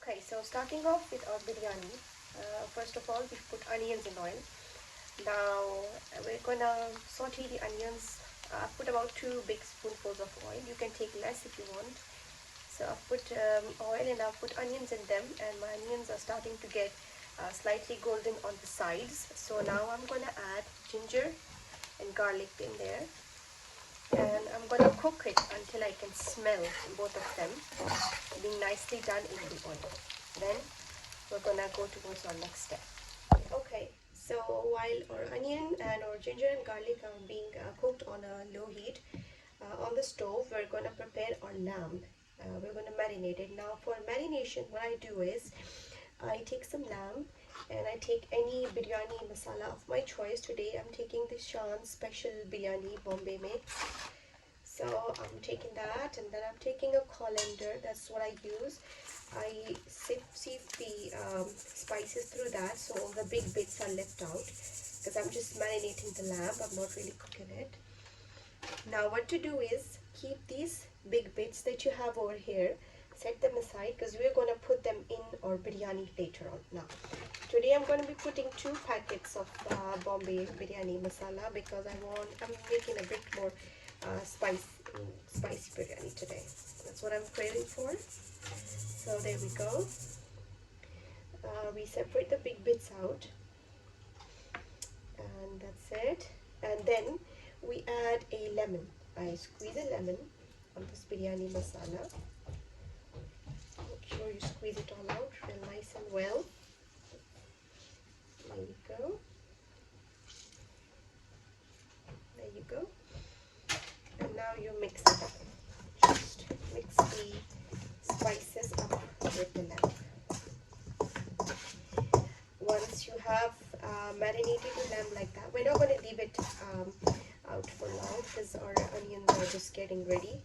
Okay, so starting off with our biryani, first of all we put onions in oil. Now we're gonna saute the onions. I've put about 2 big spoonfuls of oil. You can take less if you want. So I've put oil and I've put onions in them, and my onions are starting to get slightly golden on the sides. So now I'm gonna add ginger and garlic in there, and I'm gonna cook it until I can smell both of them being nicely done in the oil. Then we're gonna go towards our next step. Okay, so while our onion and our ginger and garlic are being cooked on a low heat on the stove, we're gonna prepare our lamb. We're gonna marinate it. Now for marination, what I do is I take some lamb and I take any biryani masala of my choice. Today I'm taking the Shan special biryani Bombay mix. So I'm taking that, and then I'm taking a colander. That's what I use. I sieve the spices through that, so all the big bits are left out, because I'm just marinating the lamb. I'm not really cooking it. Now what to do is keep these big bits that you have over here, set them aside, because we're going to put them in our biryani later on. Now today I'm going to be putting 2 packets of Bombay biryani masala, because I'm making a bit more spicy biryani today. That's what I'm craving for. So there we go. We separate the big bits out, and that's it. And then we add a lemon. I squeeze a lemon on this biryani masala. Make sure you squeeze it all out real nice and well. There you go. There you go. And now you mix it up. Just mix the spices up with the lamb. Once you have marinated the lamb like that, we're not going to leave it out for long, because our onions are just getting ready.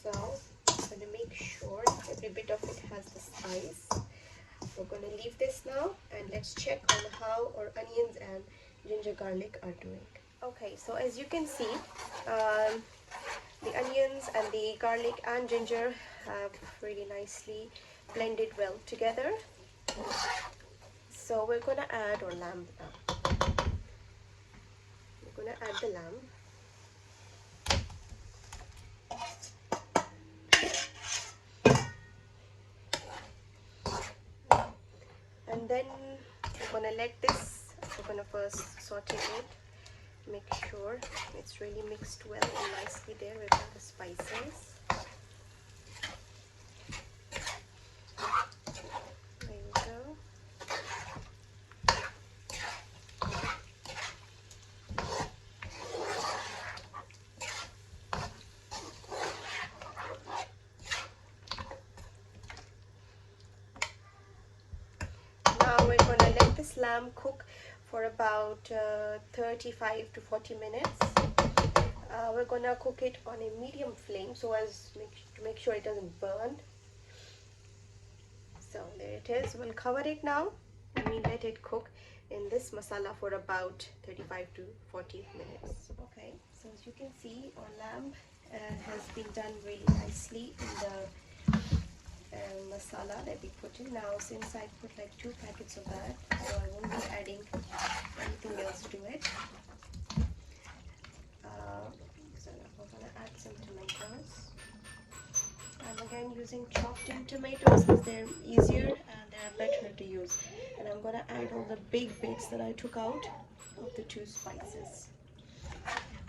So I'm going to make sure every bit of it has the spice. We're going to leave this now, and let's check on how our onions and ginger garlic are doing. Okay, so as you can see, the onions and the garlic and ginger have really nicely blended well together. So we're going to add our lamb now. We're going to add the lamb. And then we're going to let this, we're going to first saute it. Make sure it's really mixed well and nicely there with all the spices. There we go. Now we're going to let this lamb cook for about 35 to 40 minutes. We're going to cook it on a medium flame so as to make sure it doesn't burn. So there it is. We'll cover it now and we let it cook in this masala for about 35 to 40 minutes. Okay, so as you can see, our lamb has been done really nicely in the masala that we put in. Now since I put like 2 packets of that, so I won't be adding anything else to it. So I'm going to add some tomatoes. I'm again using chopped in tomatoes because they're easier and they're better to use. And I'm going to add all the big bits that I took out of the 2 spices.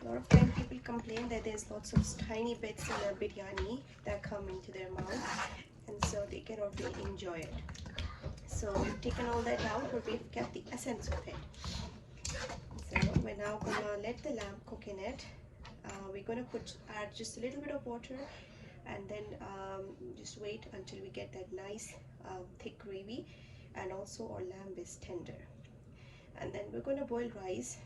A lot of time people complain that there's lots of tiny bits in their biryani that come into their mouth, and so they cannot really enjoy it. So we've taken all that out, but we've kept the essence of it. So we're now going to let the lamb cook in it. We're going to add just a little bit of water, and then just wait until we get that nice thick gravy, and also our lamb is tender. And then we're going to boil rice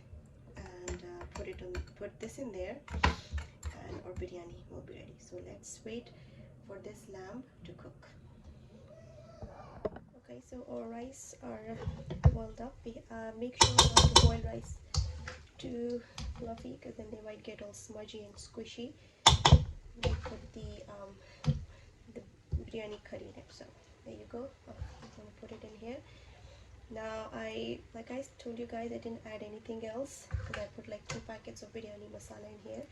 and put this in there, and our biryani will be ready. So let's wait for this lamb to cook. Okay, so our rice are boiled up. We make sure not to boil rice too fluffy, because then they might get all smudgy and squishy. We put the biryani curry in it. So There you go. I'm gonna put it in here. Now like I told you guys, I didn't add anything else because I put like 2 packets of biryani masala in here.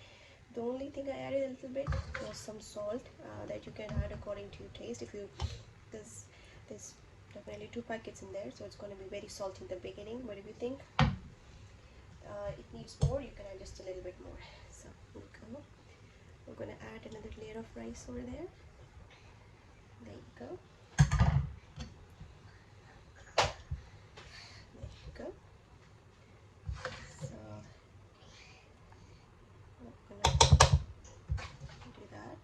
The only thing I added a little bit was some salt that you can add according to your taste. If you there's definitely 2 packets in there, so it's going to be very salty in the beginning, but if you think it needs more, you can add just a little bit more. So here we go. We're going to add another layer of rice over there. There you go. There you go. So I'm going to do that.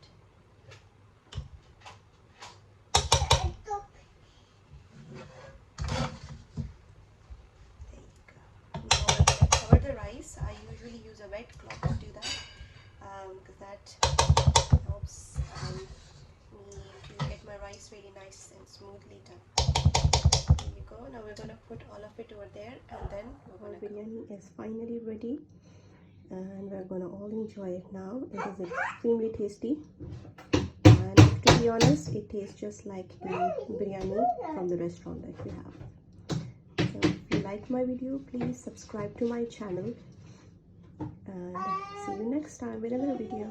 Cover the rice. I usually use a wet cloth to do that because that helps me to get my rice really nice and smoothly done. There you go. Now we're going to put all of it over there, and then our biryani is finally ready, and we're going to all enjoy it now. It is extremely tasty, and to be honest, it tastes just like the biryani from the restaurant that we have. So if you like my video, please subscribe to my channel, and see you next time with another video.